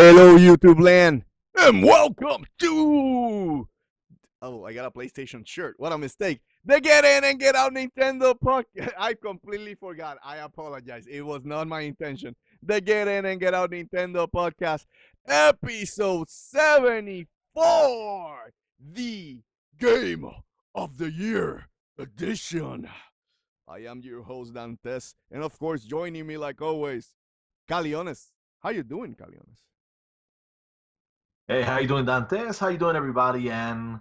Hello, YouTube land, and welcome to. Oh, I got a PlayStation shirt. What a mistake. The Get In and Get Out Nintendo podcast. I completely forgot. I apologize. It was not my intention. The Get In and Get Out Nintendo podcast, episode 74. The Game of the Year edition. I am your host, Dantes. And of course, joining me like always, Caleones. How you doing, Caleones? Hey, how you doing, Dantes? How you doing, everybody? And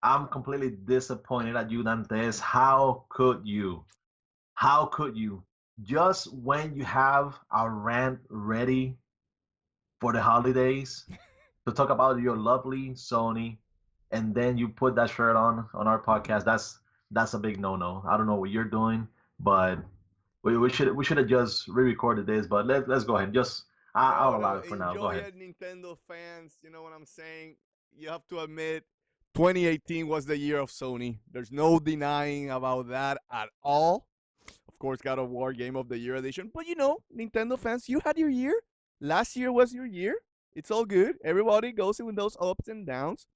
I'm completely disappointed at you, Dantes. How could you? How could you? Just when you have a rant ready for the holidays to talk about your lovely Sony, and then you put that shirt on our podcast. That's a big no-no. I don't know what you're doing, but we should have just re-recorded this. But let's go ahead. I'll allow it for now. Go Enjoy ahead. it, Nintendo fans. You know what I'm saying? You have to admit, 2018 was the year of Sony. There's no denying about that at all. Of course, God of War Game of the Year edition. But you know, Nintendo fans, you had your year. Last year was your year. It's all good. Everybody goes in those ups and downs.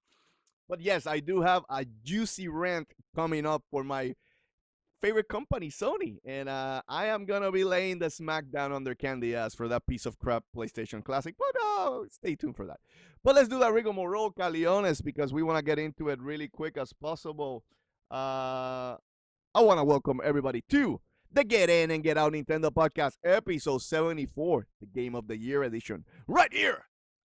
But yes, I do have a juicy rant coming up for my favorite company, Sony, and I am gonna be laying the smackdown on their candy ass for that piece of crap PlayStation Classic. But stay tuned for that. But let's do that rigmarole, Caleones, because we want to get into it really quick as possible. I want to welcome everybody to the Get In and Get Out Nintendo Podcast, episode 74, the Game of the Year edition, right here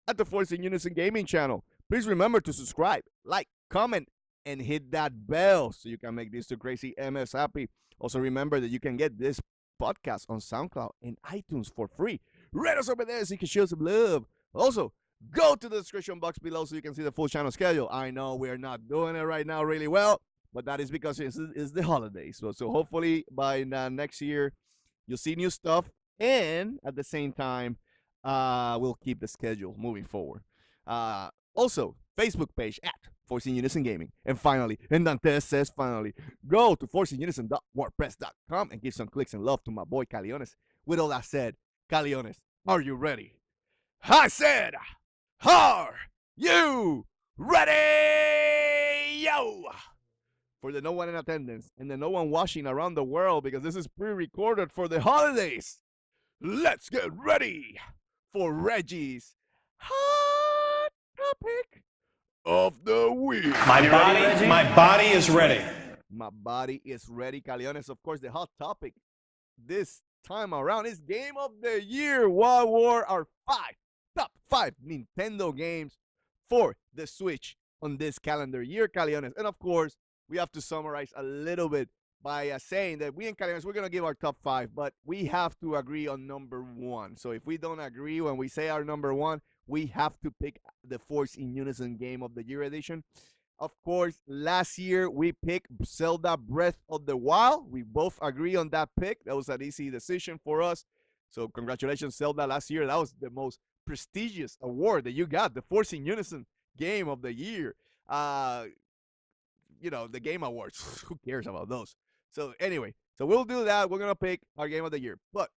at the Force In Unison Gaming channel. Please remember to subscribe, like, comment, and hit that bell so you can make these two crazy MS happy. Also, remember that you can get this podcast on SoundCloud and iTunes for free. Rate us over there so you can show some love. Also, go to the description box below so you can see the full channel schedule. I know we're not doing it right now really well, but that is because it's the holidays. So hopefully by next year, you'll see new stuff. And at the same time, we'll keep the schedule moving forward. Also, Facebook page at Force In Unison Gaming. And finally, and Dantes says finally, go to forceinunison.wordpress.com and give some clicks and love to my boy Caleones. With all that said, Caleones, are you ready? I said, are you ready? Yo! For the no one in attendance and the no one watching around the world because this is pre-recorded for the holidays, let's get ready for Reggie's hot topic of the week. My body is ready. My body is ready, Caleones. Of course, the hot topic this time around is Game of the Year. What were our top five Nintendo games for the Switch on this calendar year, Caleones? And of course, we have to summarize a little bit by saying that we and Caleones, we're going to give our top five, but we have to agree on number one. So if we don't agree when we say our number one, we have to pick the Force In Unison Game of the Year edition. Of course, last year we picked Zelda Breath of the Wild. We both agree on that pick. That was an easy decision for us. So congratulations, Zelda, last year. That was the most prestigious award that you got, the Force In Unison Game of the Year. You know, the Game Awards. Who cares about those? So anyway, so we'll do that. We're going to pick our Game of the Year. But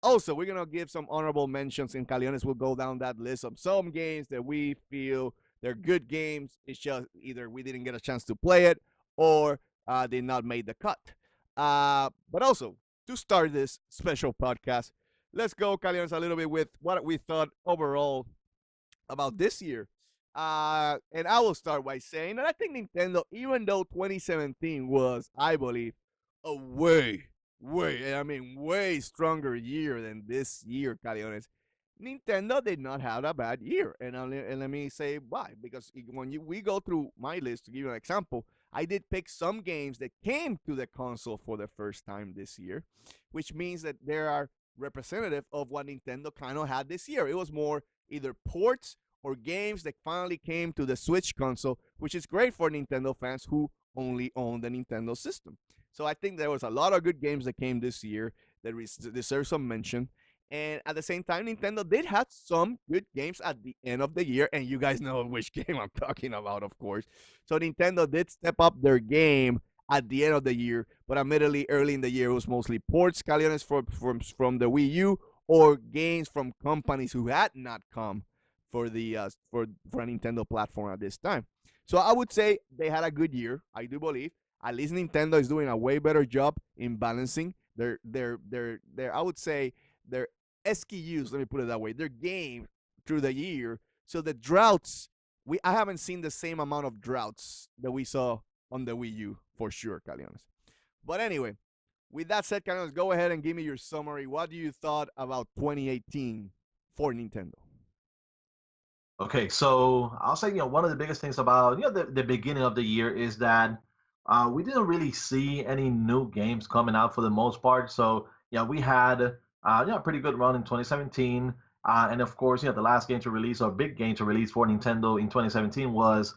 also, we're going to give some honorable mentions, and Caleones will go down that list of some games that we feel they're good games. It's just either we didn't get a chance to play it or did not make the cut. But also, to start this special podcast, let's go, Caleones, a little bit with what we thought overall about this year. And I will start by saying that I think Nintendo, even though 2017 was, I believe, a way stronger year than this year, Caleones, Nintendo did not have a bad year. And let me say why. Because when we go through my list, to give you an example, I did pick some games that came to the console for the first time this year, which means that they are representative of what Nintendo kind of had this year. It was more either ports or games that finally came to the Switch console, which is great for Nintendo fans who only own the Nintendo system. So I think there was a lot of good games that came this year that deserve some mention. And at the same time, Nintendo did have some good games at the end of the year. And you guys know which game I'm talking about, of course. So Nintendo did step up their game at the end of the year. But admittedly, early in the year, it was mostly ports, Caleones, from the Wii U or games from companies who had not come for the for a Nintendo platform at this time. So I would say they had a good year. I do believe at least Nintendo is doing a way better job in balancing their I would say their SKUs. Let me put it that way. Their game through the year. So the droughts, I haven't seen the same amount of droughts that we saw on the Wii U for sure, Caleones. But anyway, with that said, Caleones, go ahead and give me your summary. What do you thought about 2018 for Nintendo? Okay, so I'll say, one of the biggest things about, the beginning of the year is that we didn't really see any new games coming out for the most part. So, yeah, we had, a pretty good run in 2017. And of course, the last game to release, or big game to release for Nintendo in 2017 was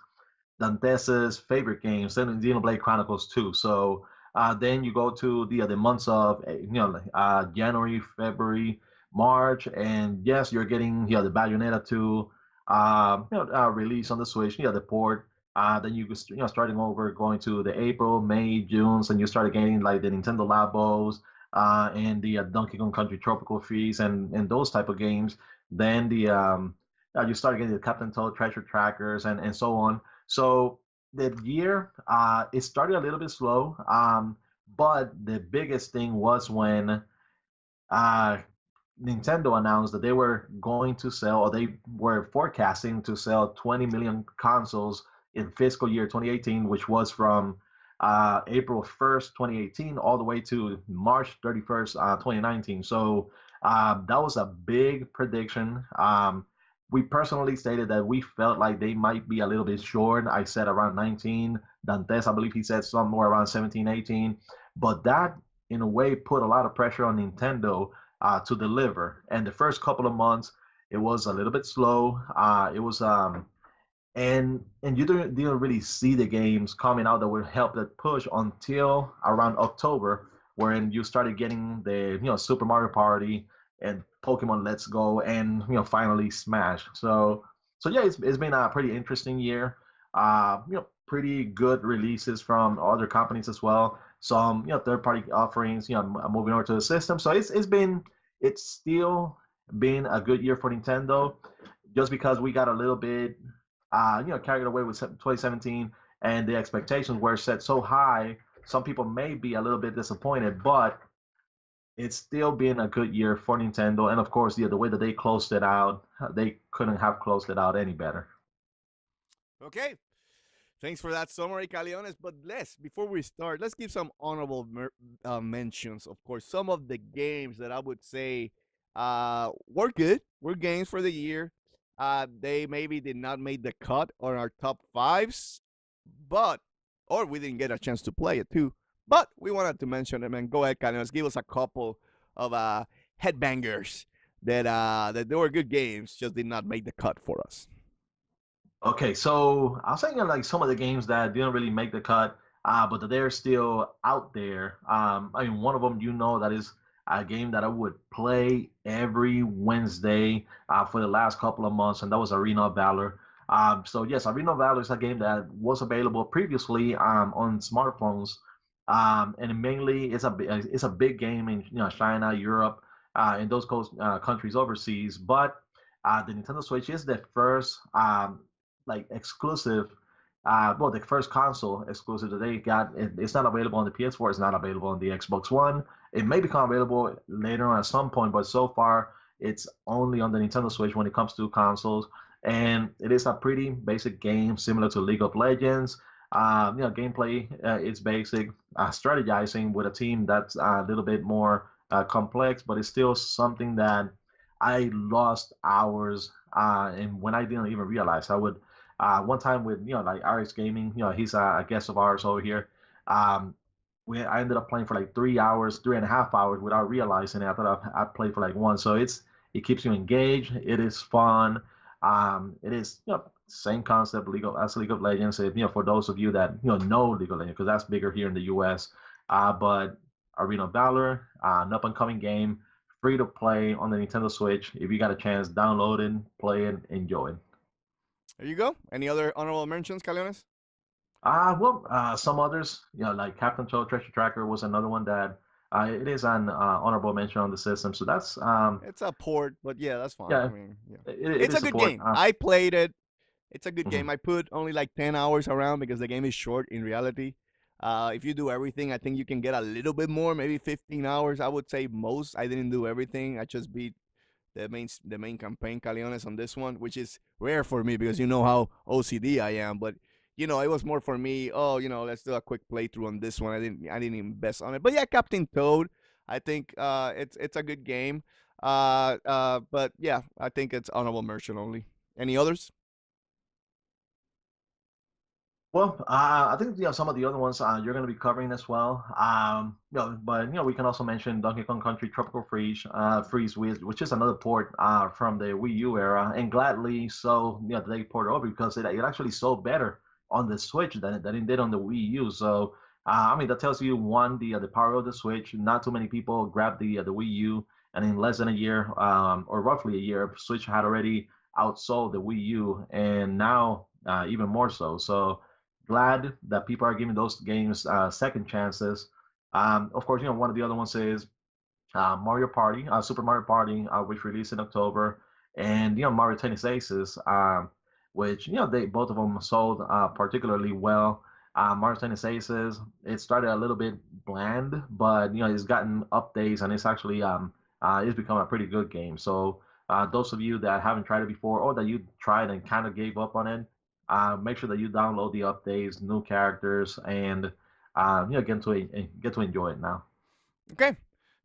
Dantes' favorite game, Xenoblade Chronicles 2. So then you go to the months of January, February, March, and yes, you're getting the Bayonetta 2 release on the Switch, the port. Then starting over, going to the April, May, June, and you started getting like the Nintendo Labos and the Donkey Kong Country Tropical Freeze and those type of games. Then you started getting the Captain Toad Treasure Trackers and so on. So the year it started a little bit slow, but the biggest thing was when uh, Nintendo announced that they were going to sell, or they were forecasting to sell 20 million consoles in fiscal year 2018, which was from April 1st, 2018, all the way to March 31st, 2019. So that was a big prediction. We personally stated that we felt like they might be a little bit short. I said around 19. Dantes, I believe he said somewhere around 17, 18. But that, in a way, put a lot of pressure on Nintendo to deliver. And the first couple of months, it was a little bit slow. It was and you didn't really see the games coming out that would help that push until around October, when you started getting the Super Mario Party and Pokemon Let's Go and finally Smash. So yeah, it's been a pretty interesting year. Pretty good releases from other companies as well. Some third party offerings moving over to the system. So it's still been a good year for Nintendo, just because we got a little bit carried away with 2017 and the expectations were set so high. Some people may be a little bit disappointed, but it's still been a good year for Nintendo. And of course, the way that they closed it out, they couldn't have closed it out any better. Okay. Thanks for that summary, Caleones. But before we start, let's give some honorable mentions. Of course, some of the games that I would say were good, were games for the year. They maybe did not make the cut on our top fives, or we didn't get a chance to play it too. But we wanted to mention them. And go ahead, Caleones, give us a couple of headbangers that they were good games, just did not make the cut for us. Okay, so I was saying like some of the games that didn't really make the cut, but that they're still out there. I mean, one of them, that is a game that I would play every Wednesday for the last couple of months, and that was Arena of Valor. So yes, Arena of Valor is a game that was available previously on smartphones, and mainly it's a big game in China, Europe, and those countries overseas. But the Nintendo Switch is the first like exclusive, the first console exclusive that they got. It's not available on the PS4. It's not available on the Xbox One. It may become available later on at some point, but so far it's only on the Nintendo Switch when it comes to consoles. And it is a pretty basic game, similar to League of Legends. Gameplay is basic. Strategizing with a team that's a little bit more complex, but it's still something that I lost hours, and when I didn't even realize. I would one time with like RX Gaming, he's a guest of ours over here. I ended up playing for like 3 hours, 3.5 hours without realizing it. I thought I played for like one. So it keeps you engaged. It is fun. It is same concept as League of Legends. For those of you that know League of Legends, because that's bigger here in the U.S. But Arena of Valor, an up and coming game, free to play on the Nintendo Switch. If you got a chance, download it, play it, enjoy it. There you go. Any other honorable mentions, Caleones? Some others, like Captain Toad Treasure Tracker was another one that It is an honorable mention on the system, so that's It's a port, but yeah, that's fine. I yeah, mean, yeah, it it's is a good support. game. I played it. It's a good Mhm. game. I put only like 10 hours around because the game is short in reality. If you do everything, I think you can get a little bit more, maybe 15 hours. I would say most. I didn't do everything. I just beat the main campaign Caleones on this one, which is rare for me because you know how OCD I am. But it was more for me. Oh, let's do a quick playthrough on this one. I didn't invest on it. But yeah, Captain Toad. I think it's a good game. But yeah, I think it's honorable mention only. Any others? Well, I think some of the other ones you're going to be covering as well. But we can also mention Donkey Kong Country Tropical Freeze, which is another port from the Wii U era, and gladly so. They ported over because it actually sold better on the Switch than it did on the Wii U. So, I mean, that tells you one the power of the Switch. Not too many people grabbed the Wii U, and in less than a year, or roughly a year, Switch had already outsold the Wii U, and now even more so. So glad that people are giving those games second chances. Of course, one of the other ones is Mario Party, Super Mario Party, which released in October, and Mario Tennis Aces, which they both of them sold particularly well. Mario Tennis Aces, it started a little bit bland, but it's gotten updates and it's actually it's become a pretty good game. So those of you that haven't tried it before or that you tried and kind of gave up on it, make sure that you download the updates, new characters, and get to enjoy it now. Okay.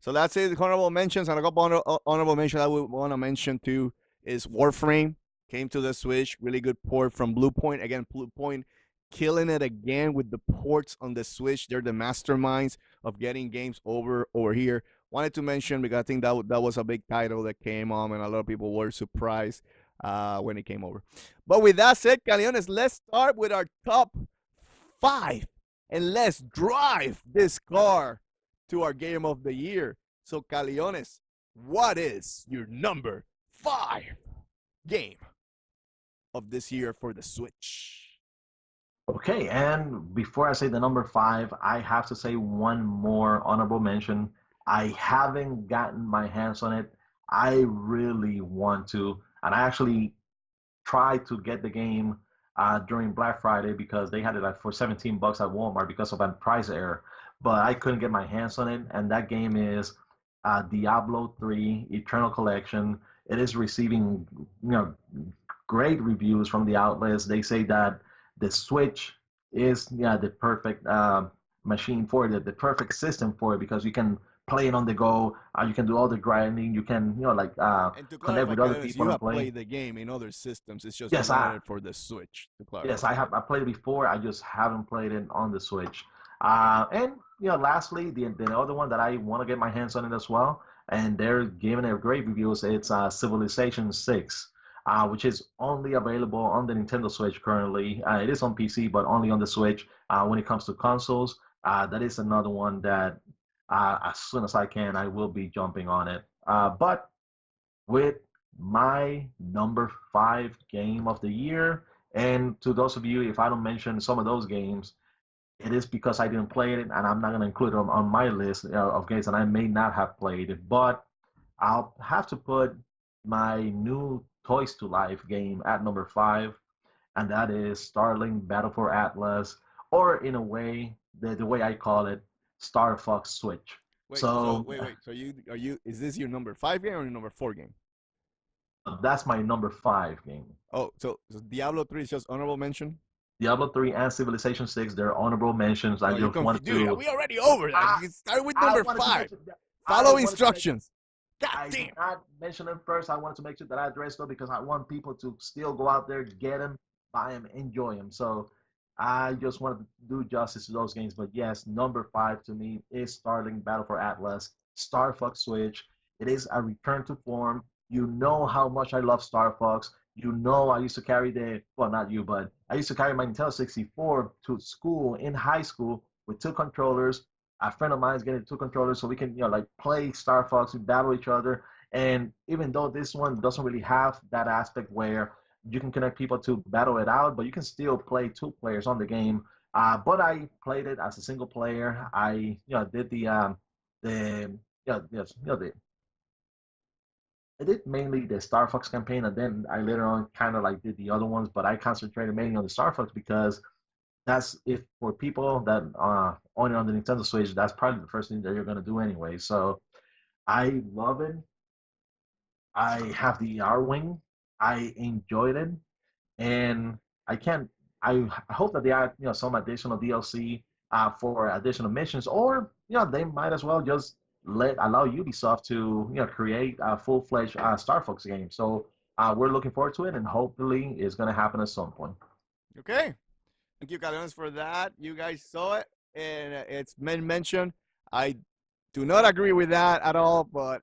So that's it. Honorable mentions and a couple honorable mentions I would want to mention too is Warframe came to the Switch. Really good port from Blue Point. Again, Blue Point killing it again with the ports on the Switch. They're the masterminds of getting games over here. Wanted to mention because I think that was a big title that came on and a lot of people were surprised when it came over. But with that said, Caleones, let's start with our top 5 and let's drive this car to our game of the year. So, Caleones, what is your number 5 game of this year for the Switch? Okay, and before I say the number 5, I have to say one more honorable mention. I haven't gotten my hands on it. I really want to, and I actually tried to get the game during Black Friday because they had it like for $17 at Walmart because of a price error, but I couldn't get my hands on it. And that game is Diablo 3 Eternal Collection. It is receiving great reviews from the outlets. They say that the Switch is the perfect machine for it, the perfect system for it because you can play it on the go. You can do all the grinding. You can And to connect clarify, with other Caleones, people you and have play. played the game in other systems. It's just you Yes, wanted it for the Switch, to clarify. I have. I played it before. I just haven't played it on the Switch. And lastly, the other one that I want to get my hands on it as well, and they're giving it great reviews. It's Civilization 6, which is only available on the Nintendo Switch currently. It is on PC, but only on the Switch. When it comes to consoles, that is another one that as soon as I can, I will be jumping on it. But with my number 5 game of the year. And to those of you, if I don't mention some of those games, it is because I didn't play it, and I'm not going to include them on my list of games that I may not have played. But I'll have to put my new Toys to Life game at number 5, and that is Starling Battle for Atlas, or in a way, the way I call it, Star Fox Switch. So Wait. So is this your number 5 game or your number 4 game? that's my number 5 game. Oh, so Diablo 3 is just honorable mention? Diablo 3 and Civilization 6, they're honorable mentions. I just wanted Dude, to. we already over that. You start with I number wanted to 5. mention that. Follow instructions. God I damn. did not mention them first. I wanted to make sure that I addressed them because I want people to still go out there, get them, buy them, enjoy them. So I just wanted to do justice to those games. But yes, number 5 to me is Starling Battle for Atlas, Star Fox Switch. It is a return to form. You know how much I love Star Fox. You know I used to carry well, not you, but I used to carry my Nintendo 64 to school in high school with 2 controllers. A friend of mine is getting 2 controllers so we can, play Star Fox and battle each other. And even though this one doesn't really have that aspect where you can connect people to battle it out, but you can still play 2 players on the game. But I played it as a single player. I, did the yeah, yes, I did mainly the Star Fox campaign, and then I later on kind of like did the other ones, but I concentrated mainly on the Star Fox because that's if for people that own it on the Nintendo Switch, that's probably the first thing that you're gonna do anyway. So I love it. I have the R Wing. I enjoyed it, and I can't. I hope that they add some additional DLC for additional missions, or they might as well just allow Ubisoft to create a full fledged Star Fox game. So we're looking forward to it, and hopefully it's gonna happen at some point. Okay. Thank you, Caleones, for that. You guys saw it, and it's been mentioned. I do not agree with that at all, but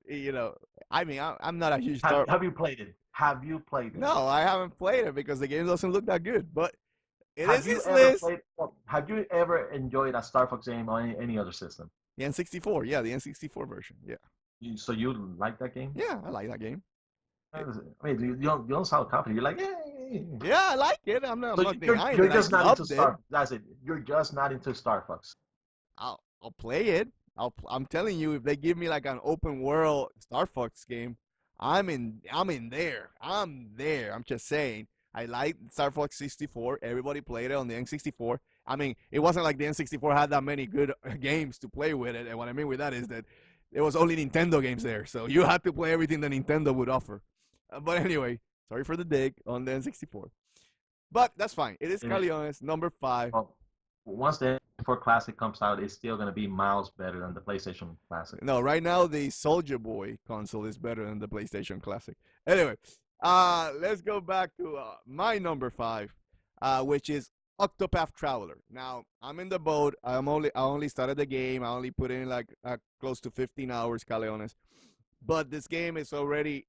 I mean, I'm not a huge Star. Have you played it? Have you played it? No, I haven't played it because the game doesn't look that good. But it is Have you his ever list. played? Have you ever enjoyed a Star Fox game on any other system? The N64, yeah, the N64 version, yeah. So you like that game? Yeah, I like that game. I mean, you don't sound confident. You're like, hey. Yeah, I like it. I'm not denying you're that just I not loved into it. Star. That's it. You're just not into Star Fox. I'll play it. I'm telling you, if they give me like an open world Star Fox game, I'm in there. I'm there. I'm just saying. I like Star Fox 64. Everybody played it on the N64. I mean, it wasn't like the N64 had that many good games to play with it. And what I mean with that is that there was only Nintendo games there, so you had to play everything that Nintendo would offer. But anyway, sorry for the dig on the N64. But that's fine. It is Caleones, number 5. Well, once the N64 Classic comes out, it's still going to be miles better than the PlayStation Classic. No, right now the Soldier Boy console is better than the PlayStation Classic. Anyway, let's go back to my number 5, which is Octopath Traveler. Now, I'm in the boat. I only started the game. I only put in like close to 15 hours, Caleones. But this game is already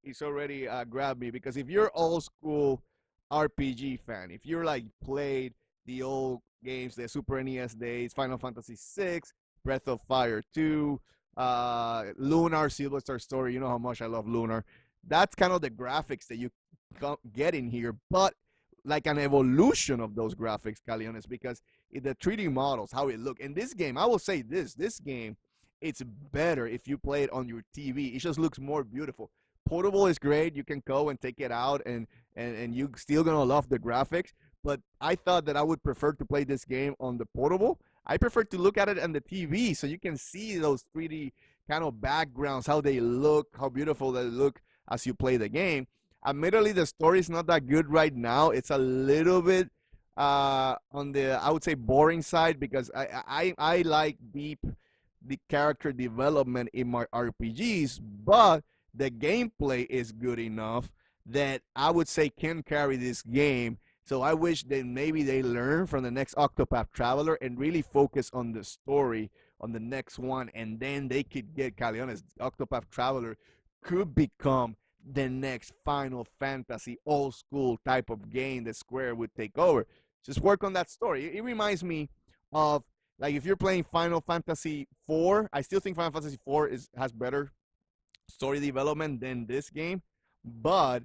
grabbed me because if you're old school RPG fan, if you're like played the old games, the Super NES days, Final Fantasy VI, Breath of Fire 2, Lunar, Silver Star Story, you know how much I love Lunar. That's kind of the graphics that you get in here, but like an evolution of those graphics, Caleones, because the 3D models, how it look. In this game, I will say this game, it's better if you play it on your TV. It just looks more beautiful. Portable is great. You can go and take it out, and you still gonna love the graphics. But I thought that I would prefer to play this game on the portable. I prefer to look at it on the TV so you can see those 3D kind of backgrounds, how they look, how beautiful they look as you play the game. Admittedly, the story is not that good right now. It's a little bit on the, I would say, boring side because I like the character development in my RPGs, but the gameplay is good enough that I would say can carry this game. So I wish that maybe they learn from the next Octopath Traveler and really focus on the story on the next one, and then they could get Caleones. Octopath Traveler could become the next Final Fantasy old school type of game that Square would take over. Just work on that story. It reminds me of, like, if you're playing Final Fantasy IV, I still think Final Fantasy IV has better story development than this game, but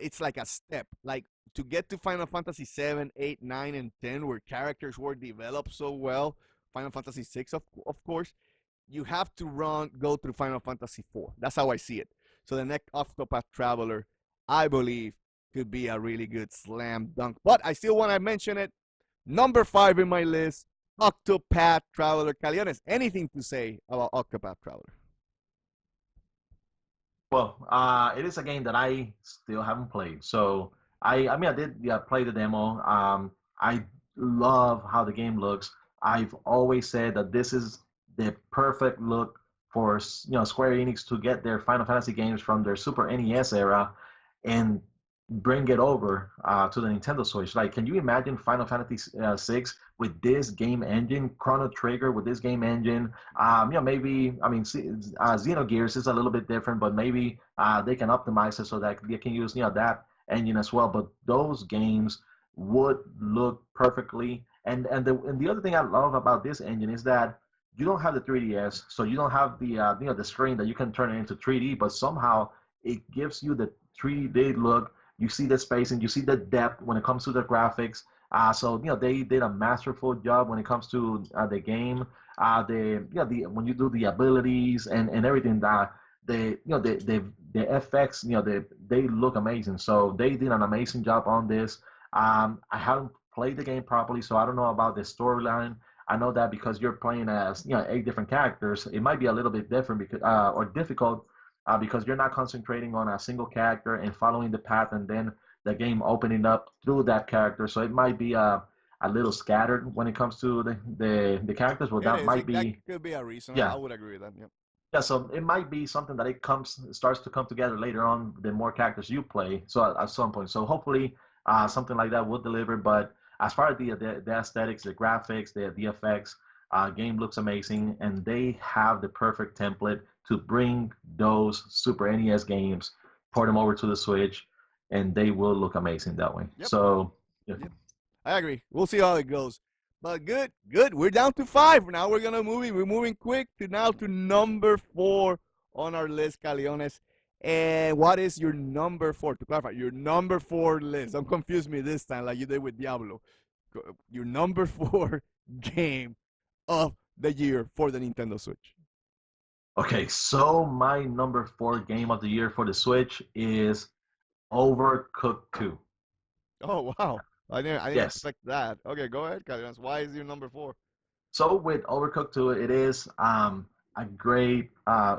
it's like a step. Like, to get to Final Fantasy 7, 8, 9, and 10, where characters were developed so well, Final Fantasy 6, of course, you have to go through Final Fantasy 4. That's how I see it. So the next Octopath Traveler, I believe, could be a really good slam dunk. But I still want to mention it. Number 5 in my list, Octopath Traveler. Caleones, anything to say about Octopath Traveler? Well, it is a game that I still haven't played. So I mean, I did play the demo. I love how the game looks. I've always said that this is the perfect look for Square Enix to get their Final Fantasy games from their Super NES era and bring it over to the Nintendo Switch. Like, can you imagine Final Fantasy VI with this game engine, Chrono Trigger with this game engine? Maybe, I mean, Xenogears is a little bit different, but maybe they can optimize it so that they can use that engine as well. But those games would look perfectly. And the other thing I love about this engine is that you don't have the 3DS, so you don't have the the screen that you can turn it into 3D, but somehow it gives you the 3D look. You see the spacing, you see the depth when it comes to the graphics. So they did a masterful job when it comes to the game. the when you do the abilities and everything, that the effects, they look amazing. So they did an amazing job on this. I haven't played the game properly, so I don't know about the storyline. I know that because you're playing as 8 different characters, it might be a little bit different because or difficult because you're not concentrating on a single character and following the path, and then the game opening up through that character. So it might be a little scattered when it comes to the characters. Well, It that is. might That be could be a reason. I yeah. would agree with that. Yep. Yeah, so it might be something that starts to come together later on. The more characters you play, so at some point. So hopefully, something like that will deliver. But as far as the aesthetics, the graphics, the effects, game looks amazing, and they have the perfect template to bring those Super NES games, port them over to the Switch, and they will look amazing that way. Yep. So yeah. Yep. I agree. We'll see how it goes. But good. We're down to 5. Now we're moving quick to number 4 on our list, Caleones. And what is your number 4? To clarify, your number 4 list. Don't confuse me this time like you did with Diablo. Your number 4 game of the year for the Nintendo Switch. Okay, so my number 4 game of the year for the Switch is Overcooked 2. Oh wow. I didn't Yes. expect that. Okay, go ahead, Caleones. Why is your number 4? So with Overcooked 2, it is a great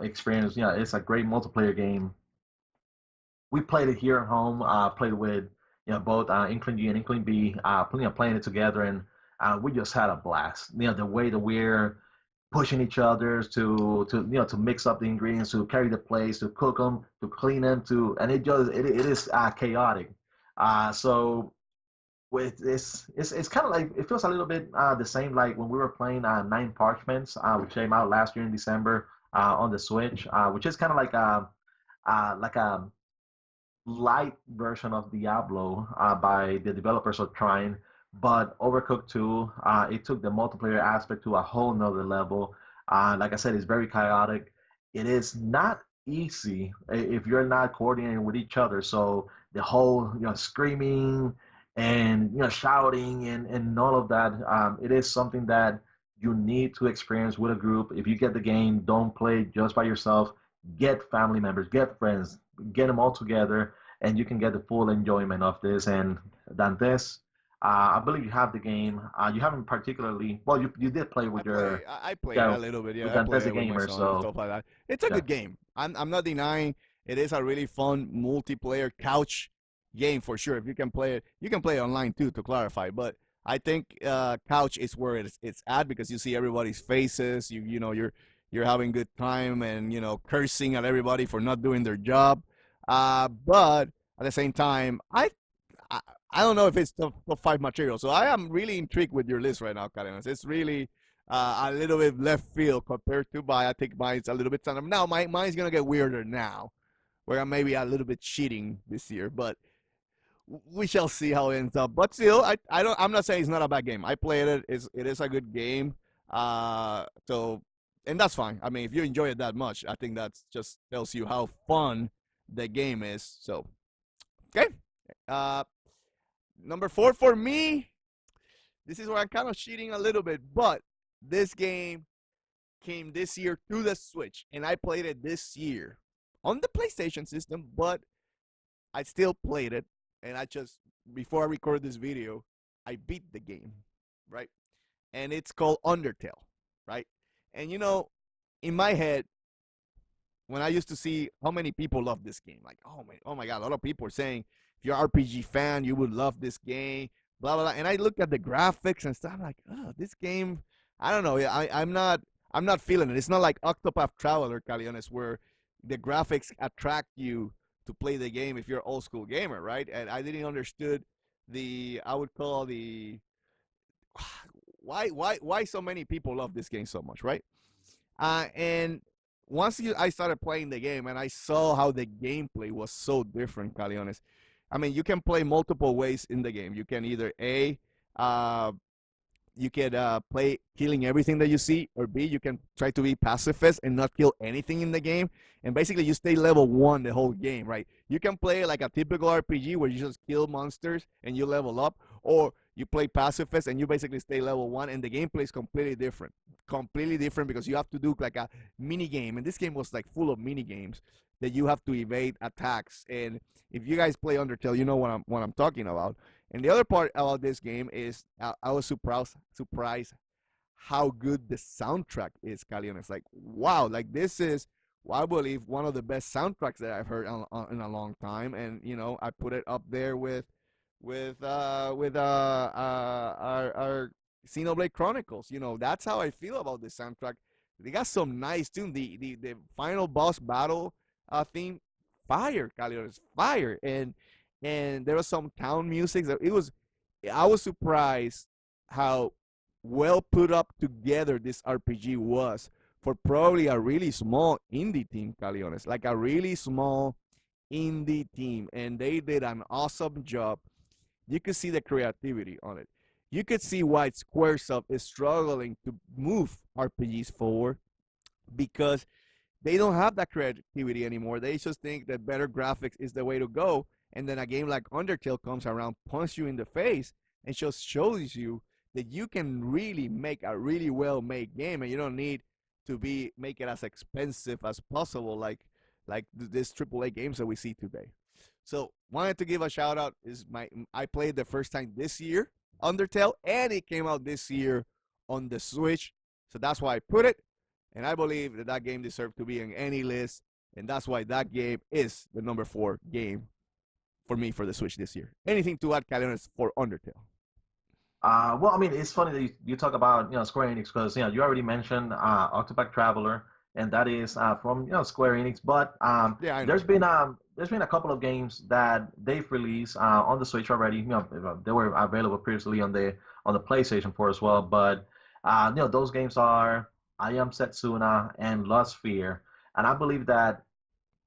experience. It's a great multiplayer game. We played it here at home. Played with both Inkling G and Inkling B. Playing it together, and we just had a blast. The way that we're pushing each other to mix up the ingredients, to carry the plates, to cook them, to clean them, and it is chaotic. So with this, it's kind of like, it feels a little bit the same like when we were playing Nine Parchments, which came out last year in December on the Switch, which is kind of like a light version of Diablo by the developers of Trine. But Overcooked 2, it took the multiplayer aspect to a whole nother level. Like I said, it's very chaotic. It is not easy if you're not coordinating with each other. So the whole screaming and shouting and all of that, it is something that you need to experience with a group. If you get the game, don't play just by yourself. Get family members, get friends, get them all together, and you can get the full enjoyment of this. And Dantes, I believe you have the game. You haven't particularly, well, you did play with I played a little bit. with Yeah, I played Dantes the it with my gamer. son and So stuff like that. It's a yeah, good game. I'm not denying it is a really fun multiplayer couch game for sure. If you can play it, you can play it online too. To clarify, but I think couch is where it's at because you see everybody's faces. You're having good time and cursing at everybody for not doing their job. But at the same time, I, I don't know if it's top 5 material. So I am really intrigued with your list right now, Caleones. It's really a little bit left field compared to I think mine's a little bit standard. Now mine's gonna get weirder now, where I'm maybe a little bit cheating this year, but we shall see how it ends up. But still, I'm not saying it's not a bad game. I played it. It is a good game. So and that's fine. I mean, if you enjoy it that much, I think that just tells you how fun the game is. So okay. Number 4 for me. This is where I'm kind of cheating a little bit, but this game came this year to the Switch, and I played it this year on the PlayStation system, but I still played it, and before I record this video, I beat the game, right? And it's called Undertale, right? And in my head, when I used to see how many people love this game, like, oh my God, a lot of people are saying, if you're an RPG fan, you would love this game, blah, blah, blah. And I look at the graphics and stuff, I'm like, oh, this game, I don't know. I'm not feeling it. It's not like Octopath Traveler, Caleones, where the graphics attract you to play the game if you're an old school gamer, right? And I didn't understood I would call why so many people love this game so much, right? And once I started playing the game and I saw how the gameplay was so different, Caleones. I mean, you can play multiple ways in the game. You can either you can play killing everything that you see, or B, you can try to be pacifist and not kill anything in the game. And basically, you stay level 1 the whole game, right? You can play like a typical RPG where you just kill monsters and you level up, or you play pacifist and you basically stay level 1, and the gameplay is completely different. completely different because you have to do like a mini game, and this game was like full of mini games that you have to evade attacks. And if you guys play Undertale, you know what I'm talking about. And the other part about this game is I was surprised how good the soundtrack is, Caleones. Like, wow, like this is, well, I believe, one of the best soundtracks that I've heard in a long time. And I put it up there with our Xenoblade Chronicles. That's how I feel about this soundtrack. They got some nice tune. The final boss battle theme, fire, Caleones, fire. And there was some town music. I was surprised how well put up together this RPG was for probably a really small indie team, Caleones, like a really small indie team. And they did an awesome job. You could see the creativity on it. You could see why Squaresoft is struggling to move RPGs forward, because they don't have that creativity anymore. They just think that better graphics is the way to go. And then a game like Undertale comes around, punches you in the face, and just shows you that you can really make a really well-made game, and you don't need to make it as expensive as possible, like this AAA games that we see today. So wanted to give a shout out. I played the first time this year, Undertale, and it came out this year on the Switch. So that's why I put it, and I believe that game deserved to be in any list, and that's why that game is the number 4 game for me for the Switch this year. Anything to add, Caleones, for Undertale? Well, I mean, it's funny that you talk about Square Enix, because you already mentioned Octopath Traveler, and that is from Square Enix. But Yeah, I know. there's been a couple of games that they've released on the Switch already. They were available previously on the PlayStation 4 as well. But those games are I Am Setsuna and Lost Sphere, and I believe that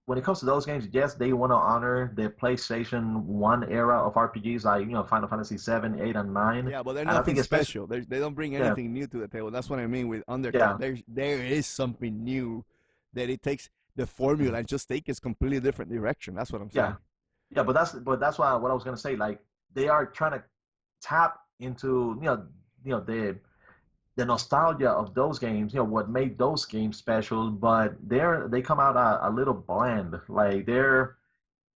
when it comes to those games, yes, they want to honor the PlayStation 1 era of RPGs, like Final Fantasy 7, 8, and 9. Yeah, but they're And I nothing think special. They don't bring Yeah. anything new to the table. That's what I mean with Undertale. Yeah. There is something new that it takes the formula and just take a completely different direction. That's what I'm saying. Yeah, but that's why what I was gonna say. Like, they are trying to tap into the nostalgia of those games. What made those games special, but they come out a little bland. Like, they're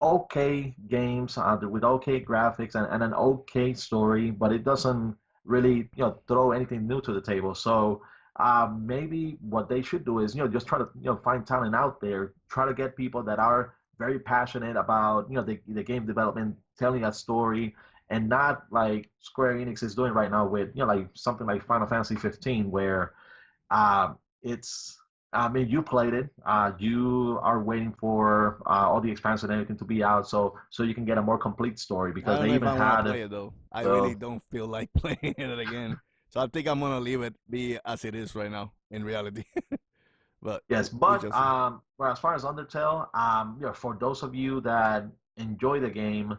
okay games with okay graphics and an okay story, but it doesn't really throw anything new to the table. So maybe what they should do is just try to find talent out there, try to get people that are very passionate about the game development, telling a story, and not like Square Enix is doing right now with like something like Final Fantasy 15, where it's I mean, you played it. You are waiting for all the expansion and everything to be out, so you can get a more complete story, I because don't they know if even I want to had play it though. I so really don't feel like playing it again. So I think I'm gonna leave it be as it is right now in reality. But yes. we But just see. well, as far as Undertale, for those of you that enjoy the game,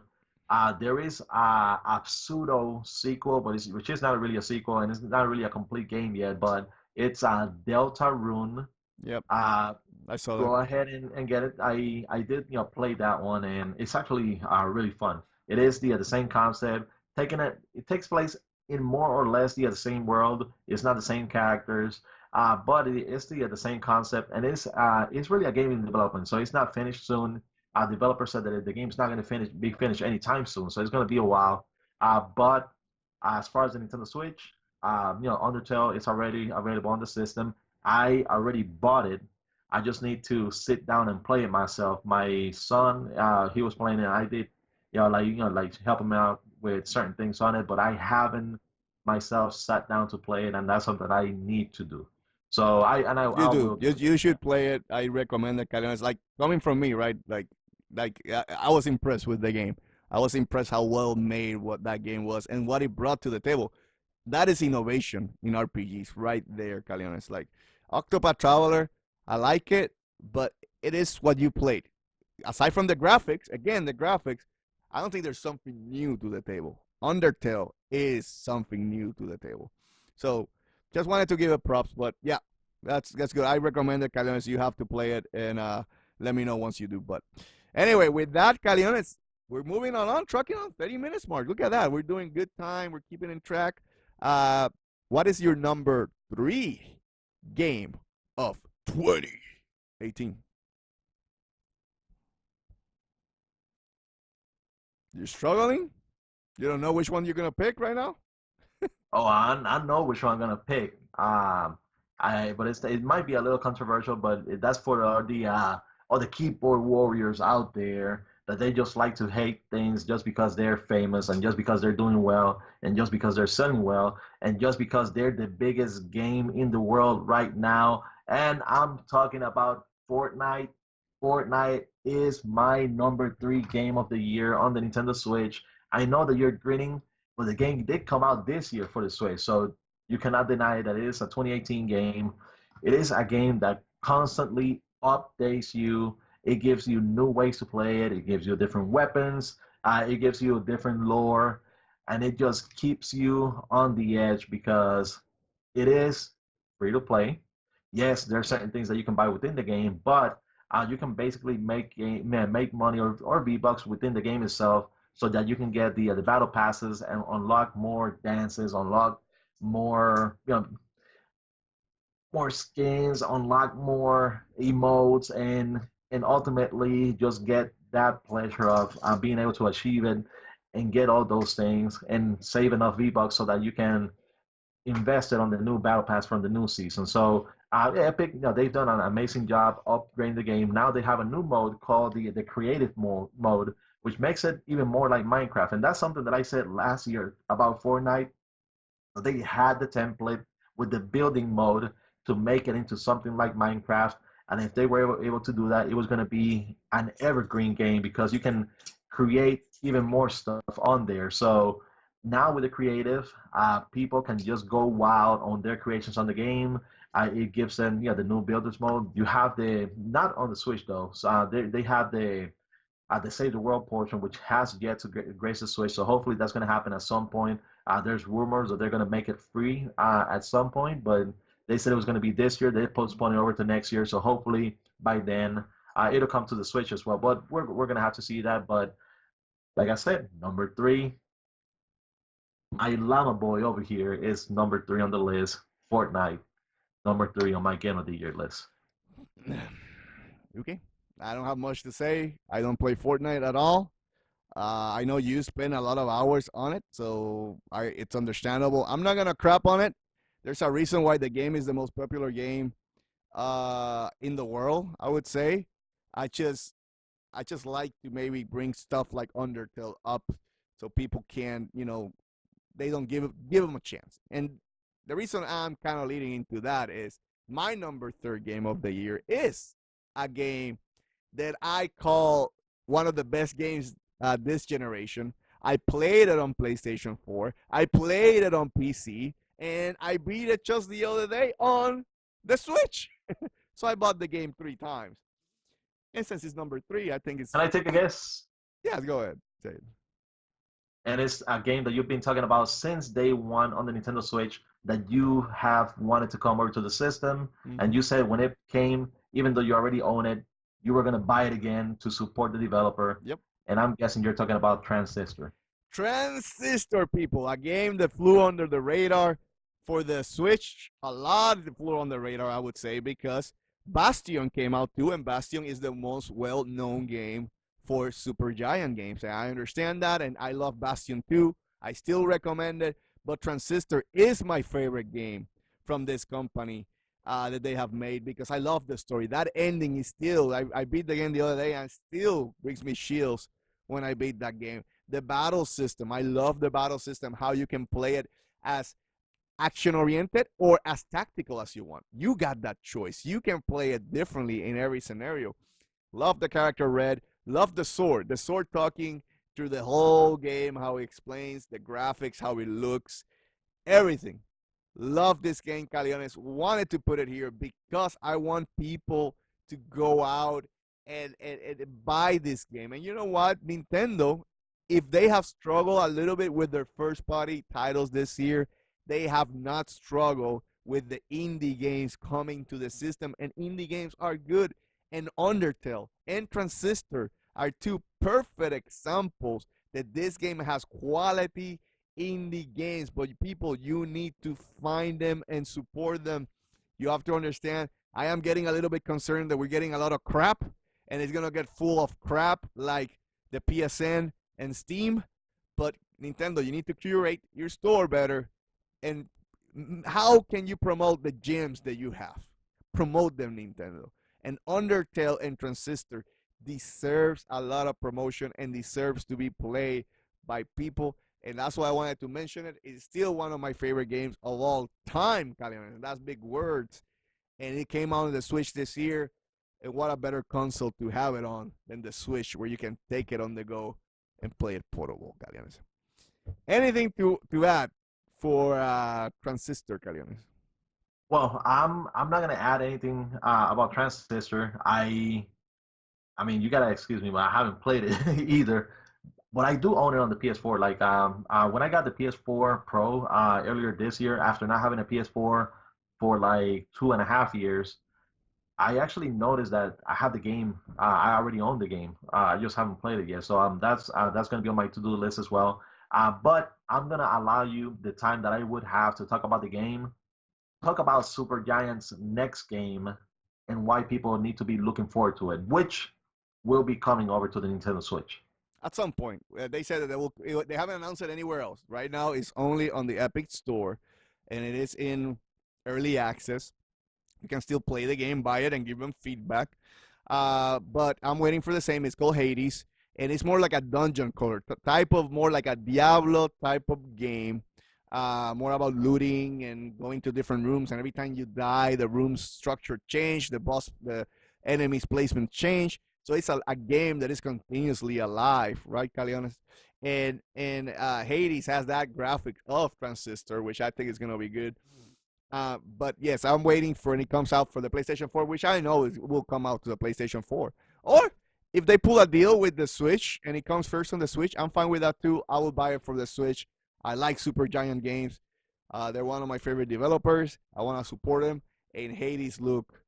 there is a pseudo sequel, but which is not really a sequel, and it's not really a complete game yet. But it's a Delta Rune. Yep, Uh, I saw that. Go ahead and get it. I did play that one, and it's actually really fun. It is the same concept. It takes place in more or less the same world. It's not the same characters, but it is the same concept, and it's really a game in development. So it's not finished soon. Developer said that the game's not going to be finished anytime soon, so it's going to be a while. But as far as the Nintendo Switch, Undertale is already available on the system. I already bought it. I just need to sit down and play it myself. My son, he was playing it. I did, like help him out with certain things on it, but I haven't myself sat down to play it, and that's something I need to do. So You I do. will You do you that. should play it. I recommend it, Caleones. Like coming from me, right? Like I was impressed with the game. I was impressed how well made what that game was and what it brought to the table. That is innovation in RPGs right there, Caleones. Like Octopath Traveler, I like it, but it is what you played. Aside from the graphics, again, the graphics, I don't think there's something new to the table. Undertale is something new to the table. So just wanted to give it props, but yeah, that's good. I recommend it, Caleones. You have to play it, and let me know once you do. But anyway, with that, Caleones, we're moving on, trucking on 30 minutes mark. Look at that. We're doing good time. We're keeping in track. Uh, what is your number 3? game of 2018. You're struggling? You don't know which one you're gonna pick right now? Oh, I know which one I'm gonna pick. But it might be a little controversial, but that's for all the keyboard warriors out there that they just like to hate things just because they're famous and just because they're doing well and just because they're selling well and just because they're the biggest game in the world right now. And I'm talking about Fortnite. Fortnite is my number 3 game of the year on the Nintendo Switch. I know that you're grinning, but the game did come out this year for the Switch, so you cannot deny that it is a 2018 game. It is a game that constantly updates you. It gives you new ways to play it. It gives you different weapons. It gives you a different lore, and it just keeps you on the edge because it is free to play. Yes, there are certain things that you can buy within the game, but you can basically make money or V-Bucks within the game itself so that you can get the battle passes and unlock more dances, unlock more more skins, unlock more emotes, and ultimately just get that pleasure of being able to achieve it and get all those things and save enough V-Bucks so that you can invest it on the new battle pass from the new season. So Epic, they've done an amazing job upgrading the game. Now they have a new mode called the creative mode, which makes it even more like Minecraft. And that's something that I said last year about Fortnite. They had the template with the building mode to make it into something like Minecraft. And if they were able to do that, it was going to be an evergreen game because you can create even more stuff on there. So now with the creative, people can just go wild on their creations on the game. It gives them the new builders mode. You have the not on the Switch though. So they have the Save the World portion, which has yet to grace the Switch. So hopefully that's going to happen at some point. There's rumors that they're going to make it free at some point, but they said it was going to be this year. They postponed it over to next year. So hopefully by then it'll come to the Switch as well. But we're going to have to see that. But like I said, number 3, my llama boy over here is number 3 on the list. Fortnite, number 3 on my Game of the Year list. Okay. I don't have much to say. I don't play Fortnite at all. I know you spend a lot of hours on it, so it's understandable. I'm not gonna crap on it. There's a reason why the game is the most popular game in the world, I would say. I just like to maybe bring stuff like Undertale up so people can, they don't give them a chance. And the reason I'm kind of leading into that is my number 3 game of the year is a game that I call one of the best games this generation. I played it on PlayStation 4. I played it on PC, and I beat it just the other day on the Switch. So I bought the game 3 times. And since it's number 3, I think it's... Can I take a guess? Yeah, go ahead. Say it. And it's a game that you've been talking about since day one on the Nintendo Switch that you have wanted to come over to the system. Mm-hmm. And you said when it came, even though you already own it, you were going to buy it again to support the developer. Yep. And I'm guessing you're talking about Transistor. Transistor, people. A game that flew under the radar for the Switch. A lot flew on the radar, I would say, because Bastion came out too, and Bastion is the most well-known game for Supergiant games. And I understand that, and I love Bastion too. I still recommend it, but Transistor is my favorite game from this company that they have made because I love the story. That ending is still, I beat the game the other day and still brings me chills when I beat that game. The battle system, I love the battle system, how you can play it as action-oriented or as tactical as you want. You got that choice. You can play it differently in every scenario. Love the character Red. Love the sword. The sword talking through the whole game, how it explains the graphics, how it looks, everything. Love this game, Caleones. Wanted to put it here because I want people to go out and buy this game. And you know what? Nintendo, if they have struggled a little bit with their first-party titles this year, they have not struggled with the indie games coming to the system. And indie games are good. And Undertale and Transistor are 2 perfect examples that this game has quality indie games, but people, you need to find them and support them. You have to understand, I am getting a little bit concerned that we're getting a lot of crap, and it's going to get full of crap like the PSN and Steam. But Nintendo, you need to curate your store better. And how can you promote the gems that you have? Promote them, Nintendo. And Undertale and Transistor deserves a lot of promotion and deserves to be played by people. And that's why I wanted to mention it. It's still one of my favorite games of all time, Caleones. That's big words. And it came out on the Switch this year. And what a better console to have it on than the Switch, where you can take it on the go and play it portable, Caleones. Anything to add for Transistor, Caleones? Well, I'm not gonna add anything about Transistor. I mean, you gotta excuse me, but I haven't played it either. But I do own it on the PS4. Like when I got the PS4 Pro earlier this year, after not having a PS4 for like 2.5 years, I actually noticed that I have the game. I already own the game. I just haven't played it yet. So that's gonna be on my to-do list as well. But I'm gonna allow you the time that I would have to talk about the game, talk about Super Giant's next game, and why people need to be looking forward to it, which will be coming over to the Nintendo Switch. At some point, they said that they haven't announced it anywhere else. Right now, it's only on the Epic Store, and it is in early access. You can still play the game, buy it, and give them feedback. But I'm waiting for the same. It's called Hades, and it's more like a dungeon crawler type of, more like a Diablo type of game. More about looting and going to different rooms, and every time you die, the room's structure change, the enemy's placement change. So it's a game that is continuously alive, right, Caleones? And Hades has that graphic of Transistor, which I think is going to be good. But yes, I'm waiting for when it comes out for the PlayStation 4, which I know will come out to the PlayStation 4. Or if they pull a deal with the Switch and it comes first on the Switch, I'm fine with that too. I will buy it for the Switch. I like Super Giant Games. They're one of my favorite developers. I want to support them. And Hades look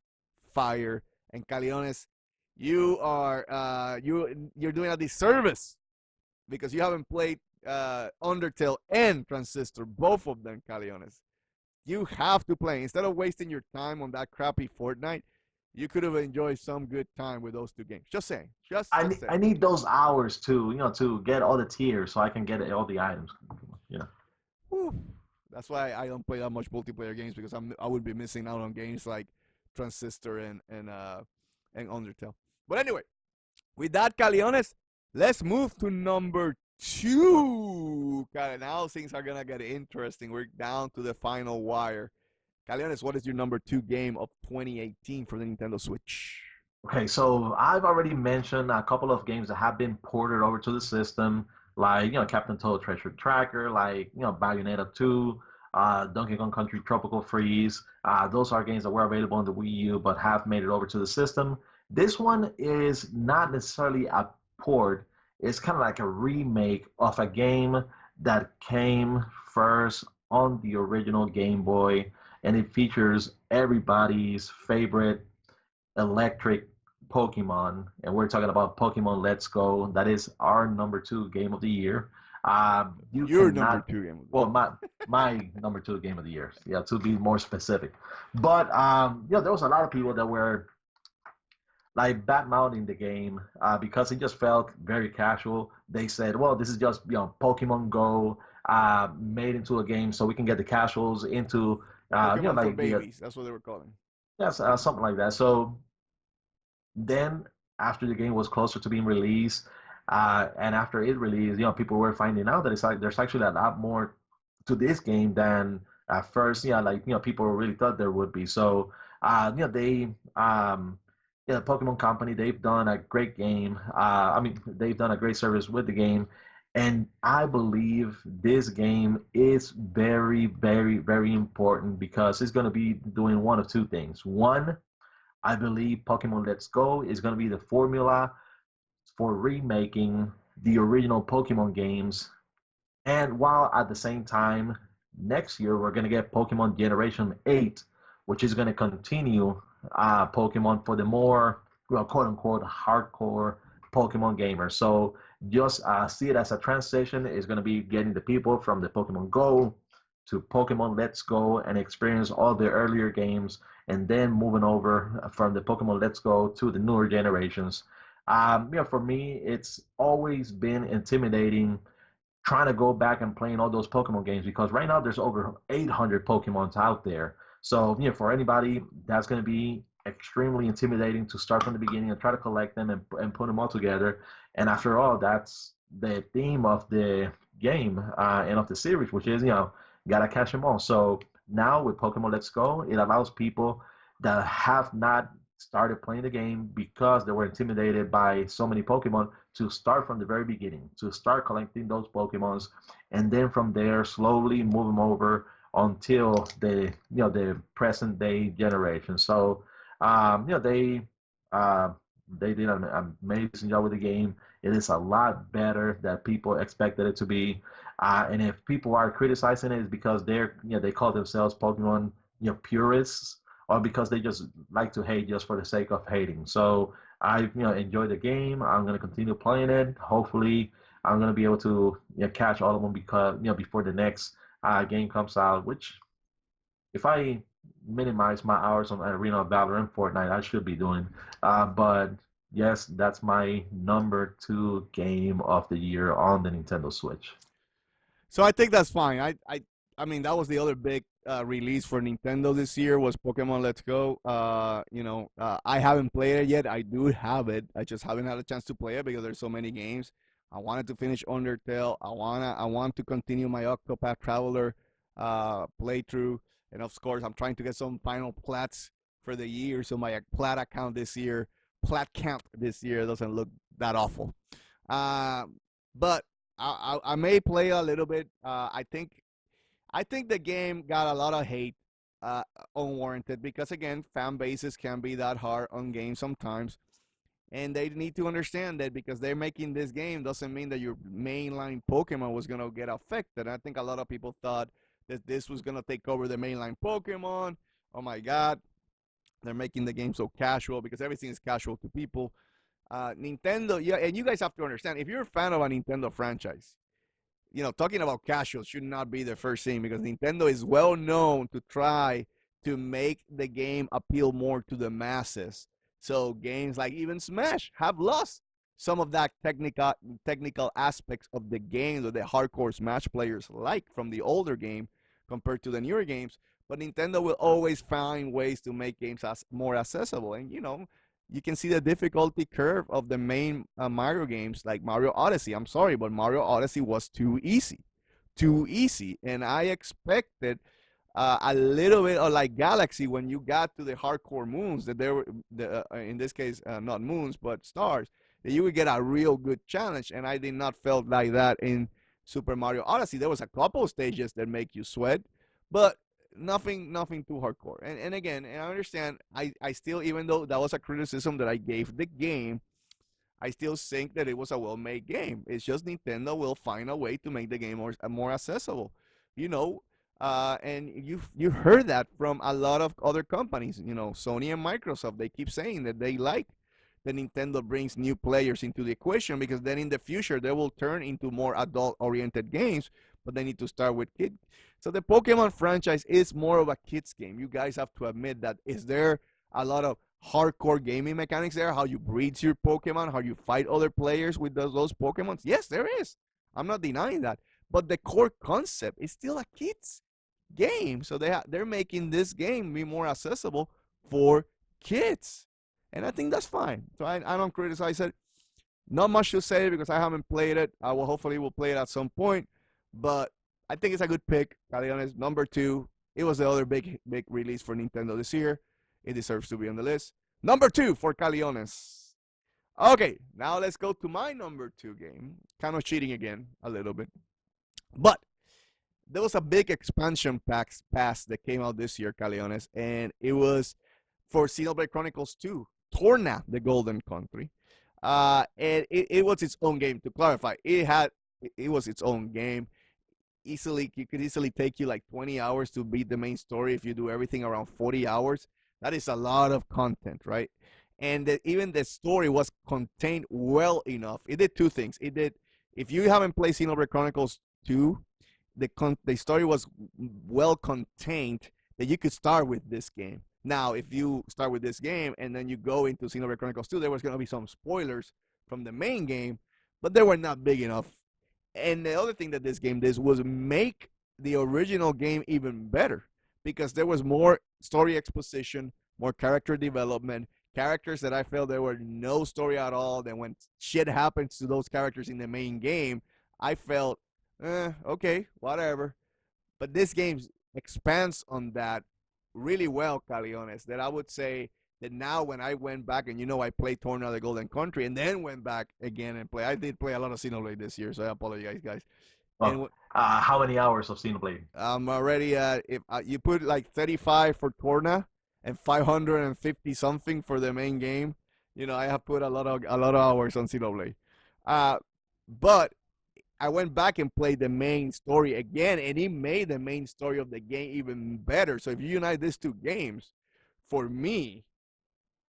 fire. And Caleones, you are you're doing a disservice because you haven't played Undertale and Transistor, both of them, Caleones. You have to play. Instead of wasting your time on that crappy Fortnite, you could have enjoyed some good time with those two games. Just saying. I need those hours to get all the tiers so I can get all the items. Whew. That's why I don't play that much multiplayer games, because I would be missing out on games like Transistor and Undertale. But anyway, with that, Caleones, let's move to number 2. Now things are gonna get interesting. We're down to the final wire. Caleones, what is your number 2 game of 2018 for the Nintendo Switch? Okay, so I've already mentioned a couple of games that have been ported over to the system, like Captain Toad Treasure Tracker, like Bayonetta 2, Donkey Kong Country Tropical Freeze. Those are games that were available on the Wii U but have made it over to the system. This one is not necessarily a port. It's kind of like a remake of a game that came first on the original Game Boy, and it features everybody's favorite electric Pokemon, and we're talking about Pokemon Let's Go. That is our number 2 game of the year. Your number 2 game. Well, my number 2 game of the year. Yeah, to be more specific. But there was a lot of people that were like bad-mouthing the game because it just felt very casual. They said, "Well, this is just Pokemon Go made into a game, so we can get the casuals into Pokemon for babies." That's what they were calling. Yes, something like that. So then, after the game was closer to being released, and after it released, people were finding out that there's actually a lot more to this game than at first. People really thought there would be. So, the Pokemon Company, they've done a great game. They've done a great service with the game. And I believe this game is very, very, very important because it's going to be doing one of two things. One, I believe Pokemon Let's Go is going to be the formula for remaking the original Pokemon games. And while at the same time, next year, we're going to get Pokemon Generation 8, which is going to continue Pokemon for the more, quote-unquote, hardcore Pokemon gamers. So just see it as a transition. It's going to be getting the people from the Pokemon Go to Pokemon Let's Go and experience all the earlier games, and then moving over from the Pokemon Let's Go to the newer generations. For me, it's always been intimidating trying to go back and playing all those Pokemon games because right now there's over 800 Pokemons out there. So, for anybody, that's going to be extremely intimidating to start from the beginning and try to collect them and put them all together. And after all, that's the theme of the game and of the series, which is, gotta catch them all. So now with Pokemon Let's Go, it allows people that have not started playing the game because they were intimidated by so many Pokemon to start from the very beginning, to start collecting those Pokemons, and then from there slowly move them over until the present day generation. So they did an amazing job with the game. It is a lot better than people expected it to be. And if people are criticizing it, it's because they call themselves Pokemon purists, or because they just like to hate just for the sake of hating. So I enjoyed the game. I'm gonna continue playing it. Hopefully, I'm gonna be able to catch all of them because before the next game comes out. Which, if I minimize my hours on Arena of Valor and Fortnite, I should be doing. But yes, that's my number 2 game of the year on the Nintendo Switch. So I think that's fine. I mean, that was the other big release for Nintendo this year was Pokemon Let's Go. I haven't played it yet. I do have it. I just haven't had a chance to play it because there's so many games. I wanted to finish Undertale. I want to continue my Octopath Traveler playthrough, and of course, I'm trying to get some final plats for the year. So my plat count this year doesn't look that awful. But I may play a little bit. I think the game got a lot of hate, unwarranted, because again, fan bases can be that hard on games sometimes, and they need to understand that because they're making this game doesn't mean that your mainline Pokemon was gonna get affected. I think a lot of people thought that this was gonna take over the mainline Pokemon. Oh my God, they're making the game so casual because everything is casual to people. Nintendo, yeah, and you guys have to understand if you're a fan of a Nintendo franchise, talking about casual should not be the first thing because Nintendo is well known to try to make the game appeal more to the masses. So games like even Smash have lost some of that technical aspects of the game that the hardcore Smash players like from the older game compared to the newer games. But Nintendo will always find ways to make games more accessible. And, you can see the difficulty curve of the main Mario games like Mario Odyssey. I'm sorry, but Mario Odyssey was too easy. And I expected a little bit of like Galaxy when you got to the hardcore moons, that there were, in this case, not moons, but stars, that you would get a real good challenge. And I did not felt like that in Super Mario Odyssey. There was a couple stages that make you sweat, but nothing too hardcore. And again, and I understand, I still, even though that was a criticism that I gave the game, I still think that it was a well-made game. It's just Nintendo will find a way to make the game more accessible, and you heard that from a lot of other companies, Sony and Microsoft. They keep saying that they like that Nintendo brings new players into the equation because then in the future they will turn into more adult-oriented games, but they need to start with kids. So the Pokemon franchise is more of a kids game. You guys have to admit that. Is there a lot of hardcore gaming mechanics there? How you breed your Pokemon, how you fight other players with those Pokemons? Yes, there is. I'm not denying that. But the core concept is still a kids game. So they're making this game be more accessible for kids. And I think that's fine. So I don't criticize it. Not much to say because I haven't played it. I will hopefully play it at some point. But I think it's a good pick. Caleones, number 2. It was the other big release for Nintendo this year. It deserves to be on the list. Number 2 for Caleones. Okay, now let's go to my number 2 game. Kind of cheating again, a little bit. But there was a big expansion pass that came out this year, Caleones, and it was for Xenoblade Chronicles 2, Torna, the Golden Country. And it was its own game. To clarify, it was its own game. It could easily take you like 20 hours to beat the main story if you do everything around 40 hours. That is a lot of content, right? And even the story was contained well enough. It did 2 things. If you haven't played Xenoblade Chronicles 2, the story was well contained that you could start with this game. Now, if you start with this game and then you go into Xenoblade Chronicles 2, there was going to be some spoilers from the main game, but they were not big enough. And the other thing that this game did was make the original game even better because there was more story exposition, more character development, characters that I felt there were no story at all. Then when shit happens to those characters in the main game, I felt, okay, whatever. But this game expands on that really well, Caleones, that I would say that now when I went back and I played Torna the Golden Country and then went back again and play. I did play a lot of Xenoblade this year, so I apologize, guys. Oh, how many hours of Xenoblade? I'm already at, if you put like 35 for Torna and 550 something for the main game, I have put a lot of hours on Xenoblade. But I went back and played the main story again, and it made the main story of the game even better. So if you unite these two games, for me,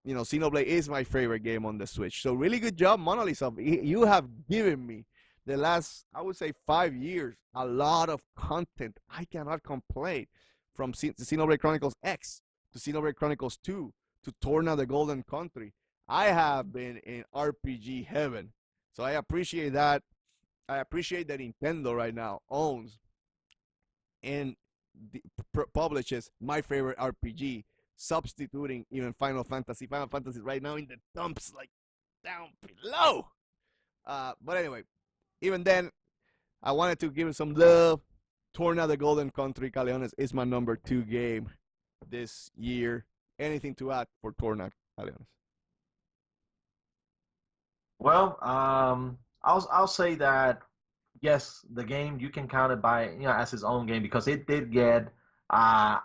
Xenoblade is my favorite game on the Switch. So really good job, Monolith Soft. You have given me the last, I would say, 5 years, a lot of content. I cannot complain. From Xenoblade Chronicles X to Xenoblade Chronicles 2 to Torna the Golden Country. I have been in RPG heaven. So I appreciate that. I appreciate that Nintendo right now owns and publishes my favorite RPG, substituting even Final Fantasy. Final Fantasy right now in the dumps, like down below. But anyway, even then, I wanted to give it some love. Torna the Golden Country, Caleones, is my number 2 game this year. Anything to add for Torna, Caleones? Well, I'll say that yes, the game you can count it by as its own game because it did get a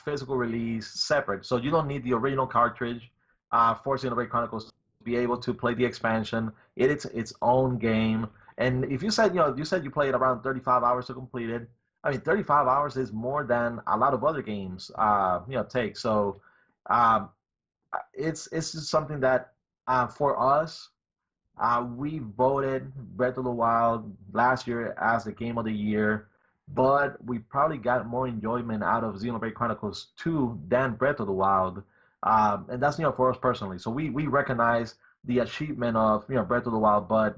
physical release separate, so you don't need the original cartridge for Xenoblade Chronicles to be able to play the expansion. It's its own game, and if you said you played around 35 hours to complete it. I mean, 35 hours is more than a lot of other games take. So um, it's just something that for us. We voted Breath of the Wild last year as the game of the year, but we probably got more enjoyment out of Xenoblade Chronicles 2 than Breath of the Wild. And that's for us personally. So we recognize the achievement of Breath of the Wild, but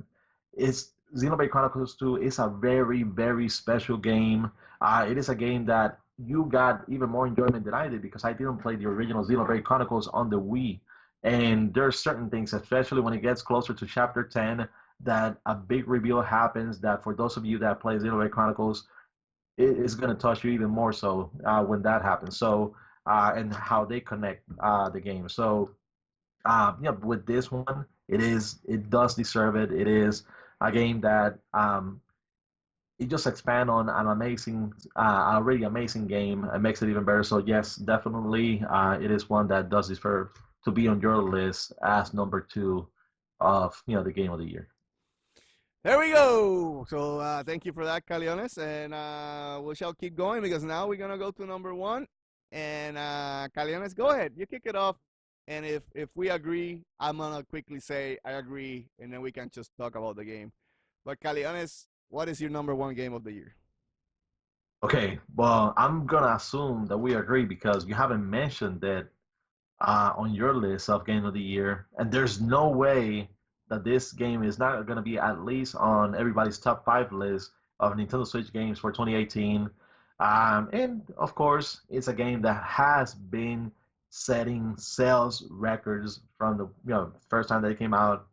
it's Xenoblade Chronicles 2 is a very, very special game. It is a game that you got even more enjoyment than I did because I didn't play the original Xenoblade Chronicles on the Wii. And there's certain things, especially when it gets closer to Chapter 10, that a big reveal happens that for those of you that play Xenoblade Chronicles, it is going to touch you even more so when that happens. So, and how they connect the game. So, with this one, it does deserve it. It is a game that it just expand on an amazing, already amazing game and makes it even better. So yes, definitely, it is one that does deserve to be on your list as number 2 of the game of the year. There we go. So thank you for that, Caleones, and we shall keep going because now we're gonna go to number 1. And Caleones, go ahead, you kick it off. And if we agree, I'm gonna quickly say I agree, and then we can just talk about the game. But Caleones, what is your number 1 game of the year? Okay, well, I'm gonna assume that we agree because you haven't mentioned that on your list of game of the year, and there's no way that this game is not going to be at least on everybody's top 5 list of Nintendo Switch games for 2018. And of course, it's a game that has been setting sales records from the first time that it came out.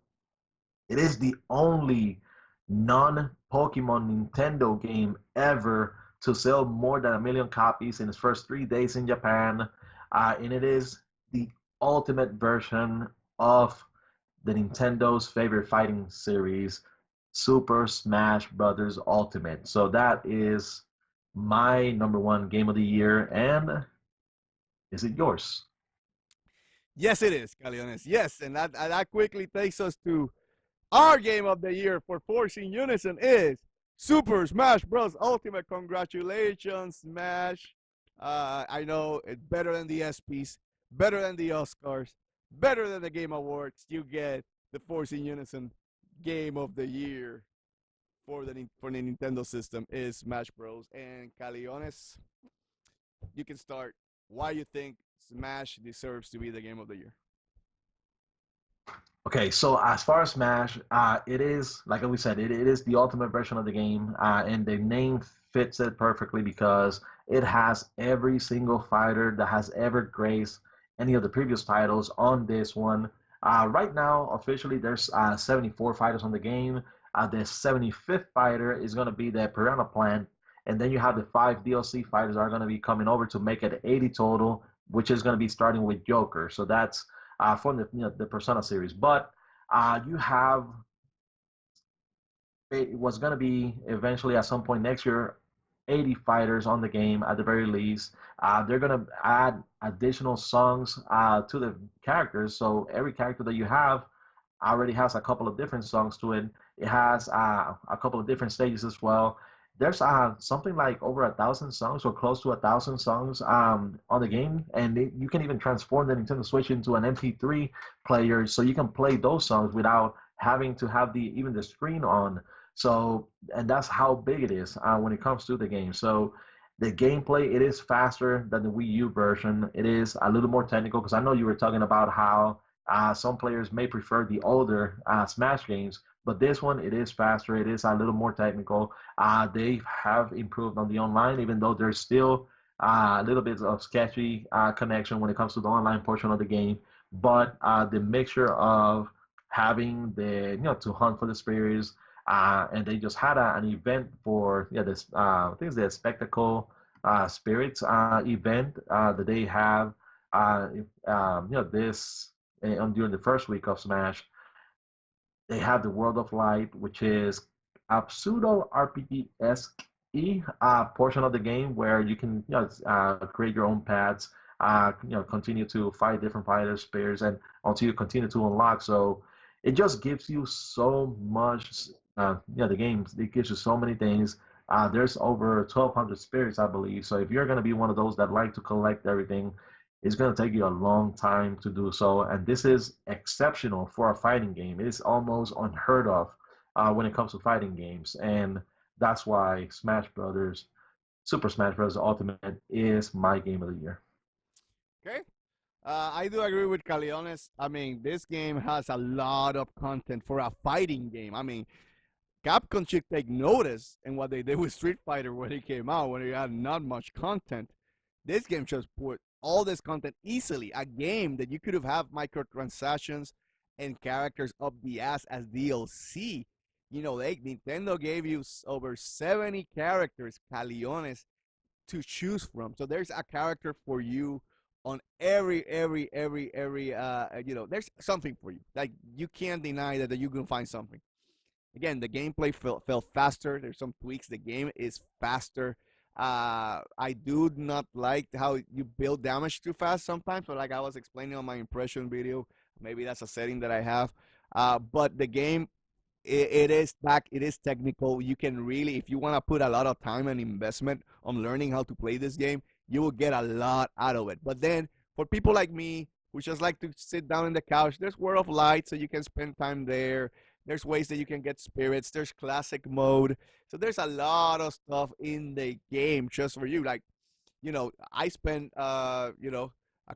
It is the only non-Pokemon Nintendo game ever to sell more than 1 million copies in its first 3 days in Japan, and it is the ultimate version of the Nintendo's favorite fighting series, Super Smash Brothers Ultimate. So that is my number 1 game of the year, and is it yours? Yes, it is, Caleones. Yes, and that quickly takes us to our game of the year for Force In Unison is Super Smash Bros. Ultimate. Congratulations, Smash. I know it's better than the ESPYs, better than the Oscars, better than the Game Awards. You get the Force In Unison Game of the Year for the Nintendo system is Smash Bros. And Caleones, you can start. Why you think Smash deserves to be the game of the year? Okay, so as far as Smash, it is like we said, it is the ultimate version of the game, and the name fits it perfectly because it has every single fighter that has ever graced any of the previous titles on this one. Right now, officially, there's 74 fighters on the game. The 75th fighter is going to be the Piranha Plant, and then you have the five DLC fighters that are going to be coming over to make it 80 total, which is going to be starting with Joker. So that's from the Persona series. But you have it was going to be eventually at some point next year 80 fighters on the game at the very least. They're going to add additional songs to the characters. So every character that you have already has a couple of different songs to it. It has a couple of different stages as well. There's something like over 1,000 songs or close to 1,000 songs on the game, and you can even transform the Nintendo Switch into an MP3 player, so you can play those songs without having to have even the screen on. So, and that's how big it is when it comes to the game. So, the gameplay it is faster than the Wii U version. It is a little more technical because I know you were talking about how some players may prefer the older Smash games, but this one it is faster. It is a little more technical. They have improved on the online, even though there's still a little bit of sketchy connection when it comes to the online portion of the game. But the mixture of having the to hunt for the spirits, and they just had an event for this I think it's the spectacle spirits event that they have this during the first week of Smash. They have the World of Light, which is a pseudo RPG esque portion of the game where you can create your own paths, continue to fight different fighters, pairs, and until you continue to unlock. So it just gives you so much. The game it gives you so many things. There's over 1,200 spirits, I believe. So if you're going to be one of those that like to collect everything, it's going to take you a long time to do so. And this is exceptional for a fighting game. It is almost unheard of when it comes to fighting games. And that's why Super Smash Bros. Ultimate is my game of the year. Okay. I do agree with Caleones. I mean, this game has a lot of content for a fighting game. I mean, Capcom should take notice in what they did with Street Fighter when it came out, when it had not much content. This game just put all this content easily. A game that you could have microtransactions and characters up the ass as DLC. Nintendo gave you over 70 characters, Caleones, to choose from. So there's a character for you on every there's something for you. Like you can't deny that you can find something. Again, the gameplay felt faster. There's some tweaks. The game is faster. I do not like how you build damage too fast sometimes, but like I was explaining on my impression video, maybe that's a setting that I have. But the game, it is back. It is technical. You can really, if you want to put a lot of time and investment on learning how to play this game, you will get a lot out of it. But then for people like me who just like to sit down on the couch, there's World of Light, so you can spend time there. There's ways that you can get spirits. There's classic mode. So there's a lot of stuff in the game just for you. Like, I spent, a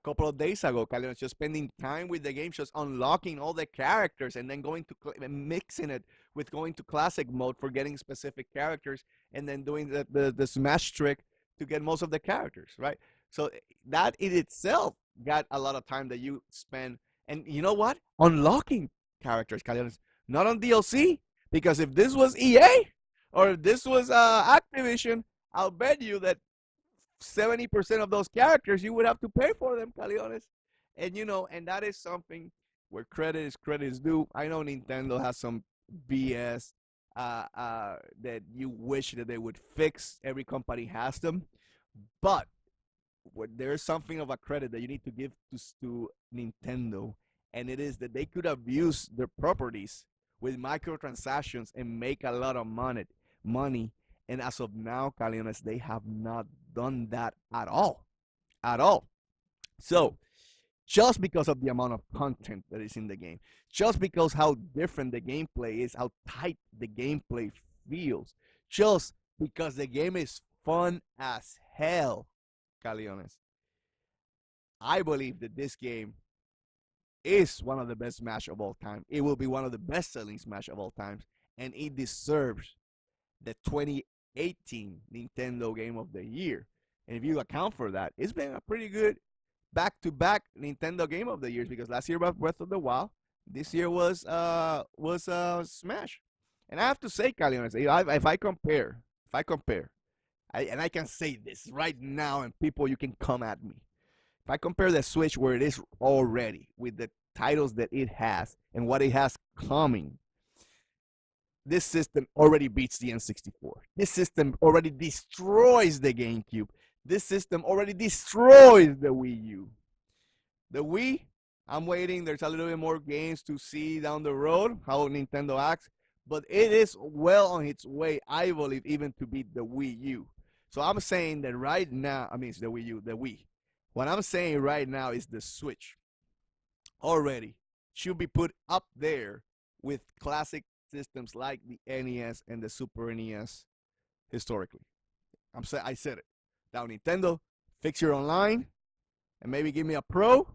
couple of days ago, Caleones, just spending time with the game, just unlocking all the characters and then going to mixing it with going to classic mode for getting specific characters and then doing the smash trick to get most of the characters, right? So that in itself got a lot of time that you spend. And you know what? Unlocking characters, Caleones, not on DLC, because if this was EA or if this was Activision, I'll bet you that 70% of those characters you would have to pay for them, Caleones. And that is something where credit is due. I know Nintendo has some BS that you wish that they would fix. Every company has them, but there's something of a credit that you need to give to Nintendo, and it is that they could have used their properties with microtransactions and make a lot of money. And as of now, Caleones, they have not done that at all. At all. So, just because of the amount of content that is in the game, just because how different the gameplay is, how tight the gameplay feels, just because the game is fun as hell, Caleones. I believe that this game is one of the best Smash of all time. It will be one of the best-selling Smash of all times, and it deserves the 2018 Nintendo Game of the Year. And if you account for that, it's been a pretty good back-to-back Nintendo Game of the Years, because last year was Breath of the Wild, this year was Smash. And I have to say, Caleones, if I compare, and I can say this right now, and people, you can come at me. If I compare the Switch where it is already with the titles that it has and what it has coming, this system already beats the N64. This system already destroys the GameCube. This system already destroys the Wii U. The Wii, I'm waiting. There's a little bit more games to see down the road, how Nintendo acts. But it is well on its way, I believe, even to beat the Wii U. So I'm saying that right now, it's the Wii U, the Wii. What I'm saying right now is the Switch already should be put up there with classic systems like the NES and the Super NES historically. I said it. Now Nintendo, fix your online and maybe give me a Pro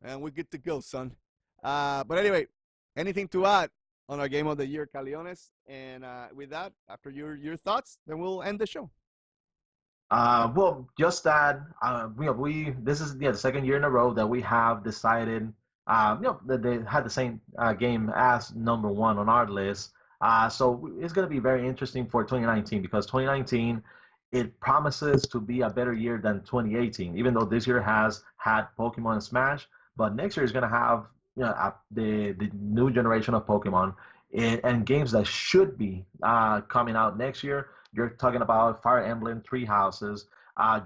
and we're good to go, son. But anyway, anything to add on our Game of the Year, Caleones? And with that, after your thoughts, then we'll end the show. Well, just that this is the second year in a row that we have decided that they had the same game as number one on our list. So it's going to be very interesting for 2019, because 2019 it promises to be a better year than 2018. Even though this year has had Pokemon and Smash, but next year is going to have the new generation of Pokemon and games that should be coming out next year. You're talking about Fire Emblem Three Houses.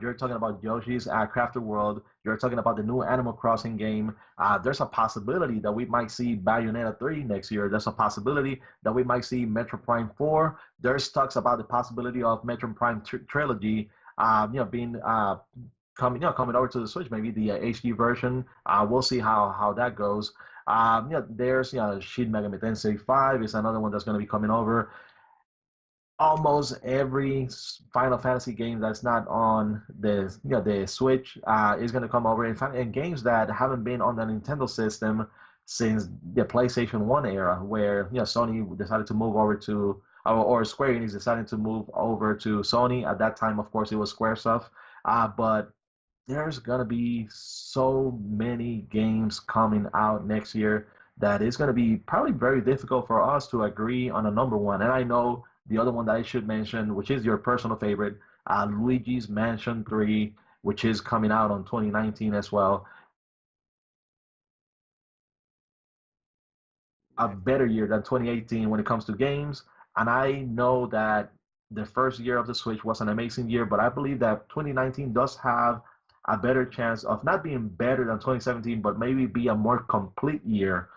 You're talking about Yoshi's Crafted World. You're talking about the new Animal Crossing game. There's a possibility that we might see Bayonetta 3 next year. There's a possibility that we might see Metro Prime 4. There's talks about the possibility of Metro Prime Trilogy, being coming over to the Switch, maybe the HD version. We'll see how that goes. There's Shin Megami Tensei 5 is another one that's going to be coming over. Almost every Final Fantasy game that's not on the Switch is going to come over. And games that haven't been on the Nintendo system since the PlayStation 1 era, where Sony decided to move over to, or Square Enix decided to move over to Sony. At that time, of course, it was Square stuff. But there's going to be so many games coming out next year that it's going to be probably very difficult for us to agree on a number one. And I know the other one that I should mention, which is your personal favorite, Luigi's Mansion 3, which is coming out on 2019 as well. A better year than 2018 when it comes to games. And I know that the first year of the Switch was an amazing year, but I believe that 2019 does have a better chance of not being better than 2017, but maybe be a more complete year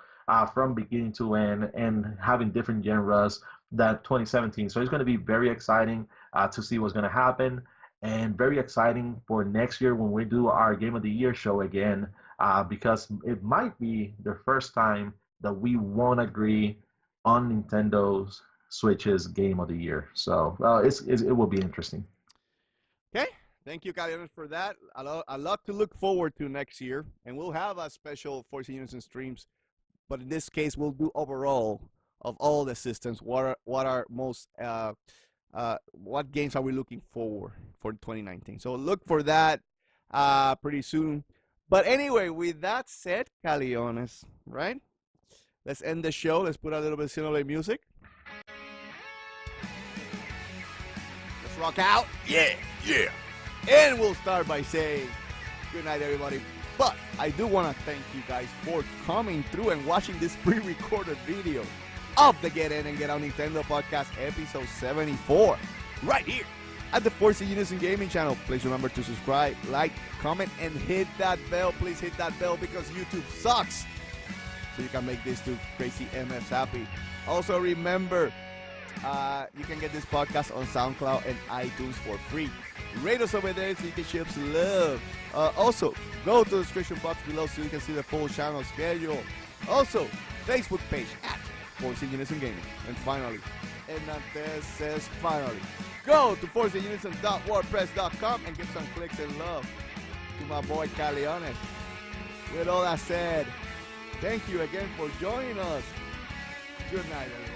from beginning to end and having different genres than 2017. So it's going to be very exciting to see what's going to happen, and very exciting for next year when we do our Game of the Year show again, because it might be the first time that we won't agree on Nintendo's Switch's Game of the Year. So it will be interesting. Okay. Thank you, Caleones, for that. A lot to look forward to next year, and we'll have a special Force In Unison streams, but in this case, we'll do overall of all the systems. What games are we looking for 2019? So look for that pretty soon. But anyway, with that said, Caleones, right? Let's end the show. Let's put a little bit of Xenoblade music. Let's rock out. Yeah. And we'll start by saying good night, everybody. But I do want to thank you guys for coming through and watching this pre-recorded video of the Get In and Get Out Nintendo Podcast episode 74 right here at the Force In Unison Gaming channel. Please remember to subscribe, like, comment, and hit that bell. Please hit that bell because YouTube sucks. So you can make these two crazy MFs happy. Also remember, you can get this podcast on SoundCloud and iTunes for free. Rate us over there so you can show some love. Also, go to the description box below so you can see the full channel schedule. Also, Facebook page at Force In Unison Gaming. And finally, And Dantes says, finally, go to forceinunison.wordpress.com and give some clicks and love to my boy Caleones. With all that said, thank you again for joining us. Good night, everyone.